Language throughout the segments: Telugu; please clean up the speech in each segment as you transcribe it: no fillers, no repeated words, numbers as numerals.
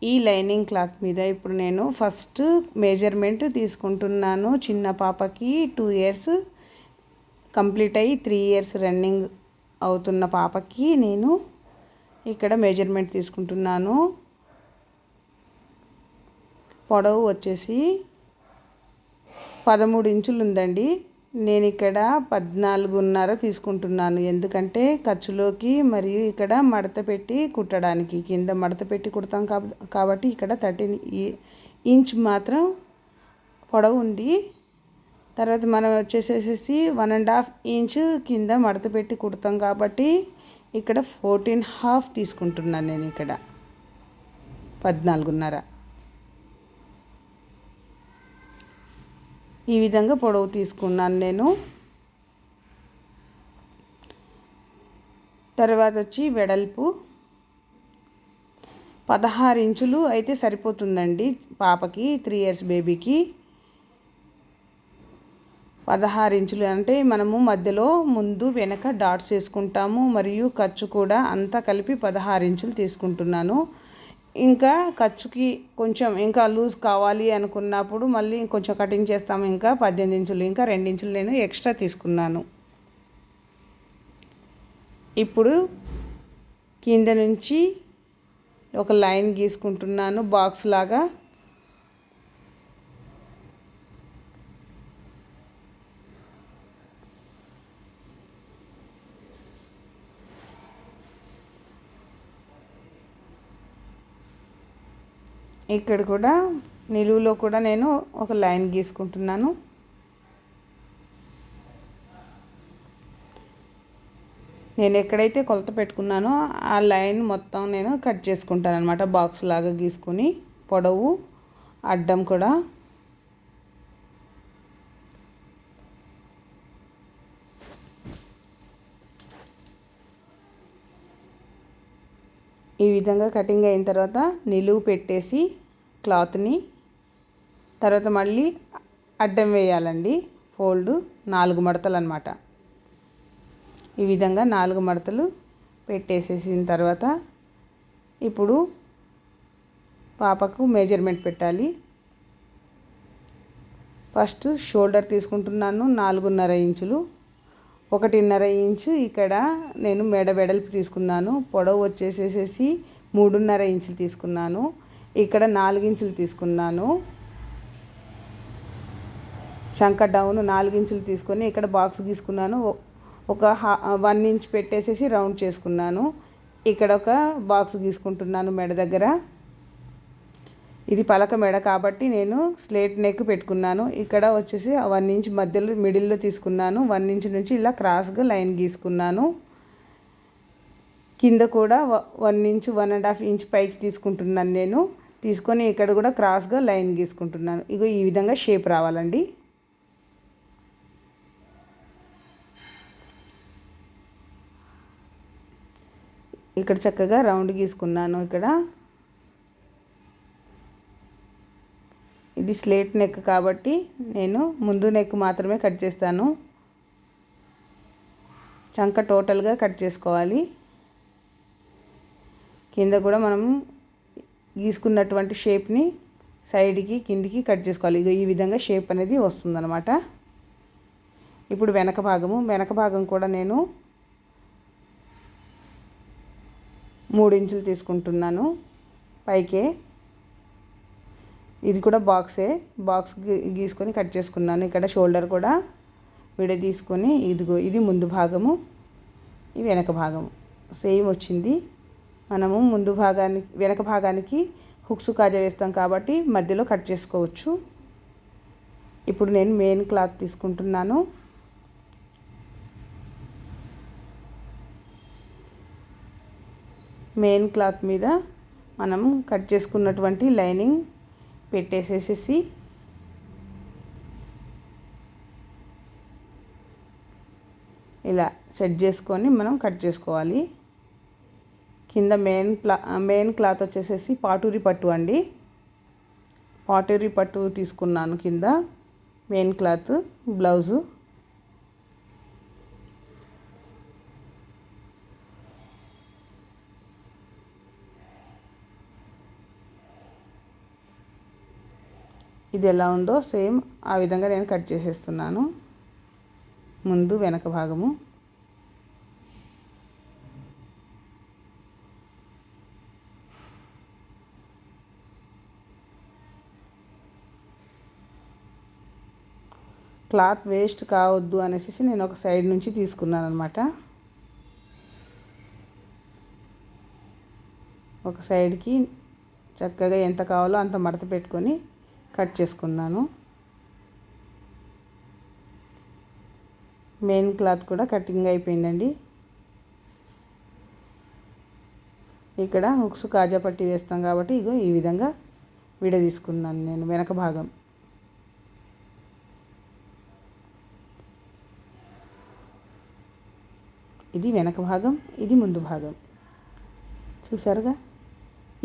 ఈ లైనింగ్ క్లాత్ మీద ఇప్పుడు నేను ఫస్ట్ మెజర్మెంట్ తీసుకుంటున్నాను. చిన్న పాపకి 2 ఇయర్స్ కంప్లీట్ అయ్యి 3 ఇయర్స్ రన్నింగ్ అవుతున్న పాపకి నేను ఇక్కడ మెజర్మెంట్ తీసుకుంటున్నాను. పొడవు వచ్చేసి 13 ఇంచులు ఉందండి. నేను ఇక్కడ 14.5 తీసుకుంటున్నాను. ఎందుకంటే ఖర్చులోకి మరియు ఇక్కడ మడత పెట్టి కుట్టడానికి, కింద మడత పెట్టి కుడతాం కాబట్టి ఇక్కడ 13 ఇంచ్ మాత్రం పొడవు ఉంది. తర్వాత మనం వచ్చేసేసి 1.5 ఇంచ్ కింద మడత పెట్టి కుడతాం కాబట్టి ఇక్కడ 14.5 తీసుకుంటున్నాను. నేను ఇక్కడ 14.5 ఈ విధంగా పొడవు తీసుకున్నాను నేను. తర్వాత వచ్చి వెడల్పు 16 ఇంచులు అయితే సరిపోతుందండి పాపకి, 3 ఇయర్స్ బేబీకి. 16 ఇంచులు అంటే మనము మధ్యలో ముందు వెనక డాట్స్ వేసుకుంటాము, మరియు ఖర్చు కూడా అంతా కలిపి 16 ఇంచులు తీసుకుంటున్నాను. ఇంకా ఖర్చుకి కొంచెం ఇంకా లూజ్ కావాలి అనుకున్నప్పుడు మళ్ళీ కొంచెం కటింగ్ చేస్తాము. ఇంకా 18 ఇంచులు, ఇంకా 2 ఇంచులు నేను ఎక్స్ట్రా తీసుకున్నాను. ఇప్పుడు కింద నుంచి ఒక లైన్ గీసుకుంటున్నాను బాక్స్ లాగా. ఇక్కడ కూడా నిలువులో కూడా నేను ఒక లైన్ గీసుకుంటున్నాను. నేను ఎక్కడైతే కొలత పెట్టుకున్నానో ఆ లైన్ మొత్తం నేను కట్ చేసుకుంటాను అనమాట. బాక్స్ లాగా గీసుకొని పొడవు అడ్డం కూడా. ఈ విధంగా కటింగ్ అయిన తర్వాత నిలువు పెట్టేసి క్లాత్ని తర్వాత మళ్ళీ అడ్డం వేయాలండి. ఫోల్డ్ 4 మడతలు అన్నమాట. ఈ విధంగా 4 మడతలు పెట్టేసేసిన తర్వాత ఇప్పుడు పాపకు మెజర్మెంట్ పెట్టాలి. ఫస్ట్ షోల్డర్ తీసుకుంటున్నాను 4.5 ఇంచులు. 1.5 ఇంచు ఇక్కడ నేను మెడ వెడల్పు తీసుకున్నాను. పొడవు వచ్చేసేసి 3.5 ఇంచులు తీసుకున్నాను. ఇక్కడ 4 ఇంచులు తీసుకున్నాను. చంక డౌన్ 4 ఇంచులు తీసుకొని ఇక్కడ బాక్స్ గీసుకున్నాను. ఒక 1 ఇంచ్ పెట్టేసేసి రౌండ్ చేసుకున్నాను. ఇక్కడ ఒక బాక్స్ గీసుకుంటున్నాను మెడ దగ్గర. ఇది పలక మెడ కాబట్టి నేను స్లేట్ నెక్ పెట్టుకున్నాను. ఇక్కడ వచ్చేసి 1 ఇంచ్ మధ్యలో మిడిల్లో తీసుకున్నాను. 1 ఇంచ్ నుంచి ఇలా క్రాస్గా లైన్ గీసుకున్నాను. కింద కూడా 1 ఇంచ్ 1.5 ఇంచ్ పైకి తీసుకుంటున్నాను నేను. తీసుకొని ఇక్కడ కూడా క్రాస్గా లైన్ గీసుకుంటున్నాను. ఇగో ఈ విధంగా షేప్ రావాలండి. ఇక్కడ చక్కగా రౌండ్ గీసుకున్నాను. ఇక్కడ ఇది స్లేట్ నెక్ కాబట్టి నేను ముందు నెక్ మాత్రమే కట్ చేస్తాను. చంక టోటల్గా కట్ చేసుకోవాలి. కింద కూడా మనం గీసుకున్నటువంటి షేప్ని సైడ్కి కిందికి కట్ చేసుకోవాలి. ఇక ఈ విధంగా షేప్ అనేది వస్తుందన్నమాట. ఇప్పుడు వెనక భాగం కూడా నేను 3 ఇంచులు తీసుకుంటున్నాను పైకే. ఇది కూడా బాక్స్ గీసుకొని కట్ చేసుకున్నాను. ఇక్కడ షోల్డర్ కూడా తీసుకొని ఇదిగో ఇది ముందు భాగము, ఇది వెనక భాగము సేమ్ వచ్చింది. మనము వెనక భాగానికి హుక్స్ కాజా వేస్తాం కాబట్టి మధ్యలో కట్ చేసుకోవచ్చు. ఇప్పుడు నేను మెయిన్ క్లాత్ తీసుకుంటున్నాను. మెయిన్ క్లాత్ మీద మనం కట్ చేసుకున్నటువంటి లైనింగ్ పెట్టేసేసి ఇలా సెట్ చేసుకొని మనం కట్ చేసుకోవాలి. కింద మెయిన్ క్లాత్ వచ్చేసేసి పాటూరి పట్టు అండి. పాటూరి పట్టు తీసుకున్నాను కింద మెయిన్ క్లాత్ బ్లౌజు. ఇది ఎలా ఉందో సేమ్ ఆ విధంగా నేను కట్ చేసేస్తున్నాను. ముందు వెనక భాగము. క్లాత్ వేస్ట్ కావద్దు అనేసి నేను ఒక సైడ్ నుంచి తీసుకున్నాను అనమాట. ఒక సైడ్కి చక్కగా ఎంత కావాలో అంత మడత పెట్టుకొని కట్ చేసుకున్నాను. మెయిన్ క్లాత్ కూడా కటింగ్ అయిపోయిందండి. ఇక్కడ హుక్స్ కాజా పట్టి వేస్తాం కాబట్టి ఇగో ఈ విధంగా విడదీసుకున్నాను నేను వెనక భాగం. ఇది వెనక భాగం, ఇది ముందు భాగం. చూసారుగా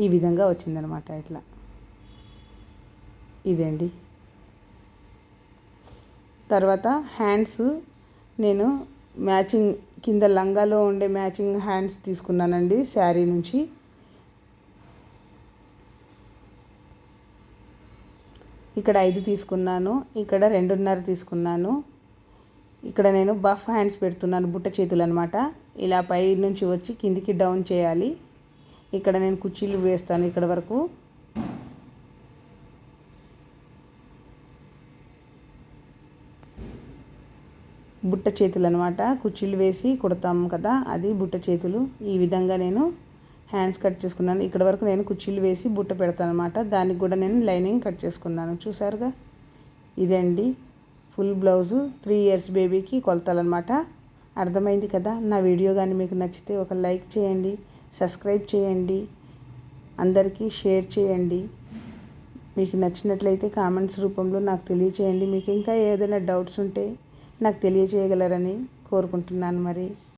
ఈ విధంగా వచ్చిందనమాట. ఇట్లా ఇదండి. తర్వాత హ్యాండ్స్ నేను మ్యాచింగ్ కింద లంగాలో ఉండే మ్యాచింగ్ హ్యాండ్స్ తీసుకున్నానండి శారీ నుంచి. ఇక్కడ 5 తీసుకున్నాను, ఇక్కడ 2.5 తీసుకున్నాను. ఇక్కడ నేను బఫ్ హ్యాండ్స్ పెడుతున్నాను, బుట్ట చేతులు అనమాట. ఇలా పై నుంచి వచ్చి కిందికి డౌన్ చేయాలి. ఇక్కడ నేను కుర్చీలు వేస్తాను ఇక్కడ వరకు. బుట్ట చేతులు అనమాట, కుర్చీలు వేసి కుడతాము కదా, అది బుట్ట చేతులు. ఈ విధంగా నేను హ్యాండ్స్ కట్ చేసుకున్నాను. ఇక్కడ వరకు నేను కుర్చీలు వేసి బుట్ట పెడతాను అనమాట. దానికి కూడా నేను లైనింగ్ కట్ చేసుకున్నాను. చూసారుగా ఇదండి ఫుల్ బ్లౌజు 3 ఇయర్స్ బేబీకి కొలతలన్నమాట. అర్థమైంది కదా. నా వీడియో కానీ మీకు నచ్చితే ఒక లైక్ చేయండి, సబ్స్క్రైబ్ చేయండి, అందరికీ షేర్ చేయండి. మీకు నచ్చినట్లయితే కామెంట్స్ రూపంలో నాకు తెలియచేయండి. మీకు ఇంకా ఏదైనా డౌట్స్ ఉంటే నాకు తెలియచేయగలరని కోరుకుంటున్నాను. మరి